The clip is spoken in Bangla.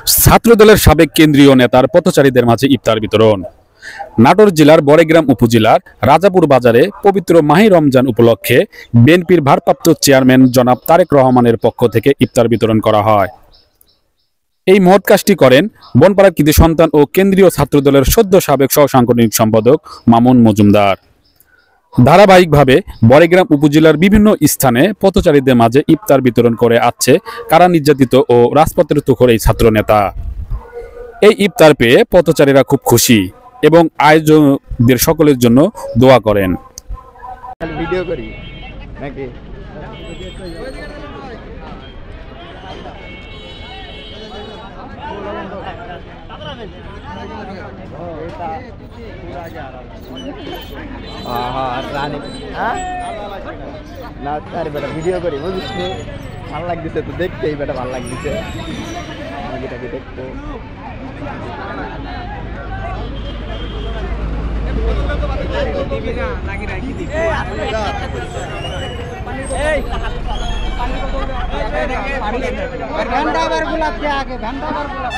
ছাত্রদলের সাবেক কেন্দ্রীয় নেতার পথচারীদের মাঝে ইফতার বিতরণ। নাটোর জেলার বড়গ্রাম উপজেলার রাজাপুর বাজারে পবিত্র মাহে রমজান উপলক্ষে বিএনপির ভারপ্রাপ্ত চেয়ারম্যান জনাব তারেক রহমানের পক্ষ থেকে ইফতার বিতরণ করা হয়। এই মহৎ কাজটি করেন বনপাড়ার কৃতি সন্তান ও কেন্দ্রীয় ছাত্রদলের সদ্য সাবেক সহসাংগঠনিক সম্পাদক মামুন মজুমদার। ধারাবাহিকভাবে বড়গ্রাম উপজেলার বিভিন্ন স্থানে পথচারীদের মাঝে ইফতার বিতরণ করে আসছে কারা নির্যাতিত ও রাজপথের তুখোর এই ছাত্র নেতা। এই ইফতার পেয়ে পথচারীরা খুব খুশি এবং আয়োজকদের সকলের জন্য দোয়া করেন। ভিডিও করি নাকি না আরে বেটা ভিডিও করি বুঝিস নি, ভালো লাগতেছে তো দেখতে, এই বেটা ভালো লাগতেছে এটাকে দেখতে। घंटा भर गुलाब के आगे घंटा भर गुलाब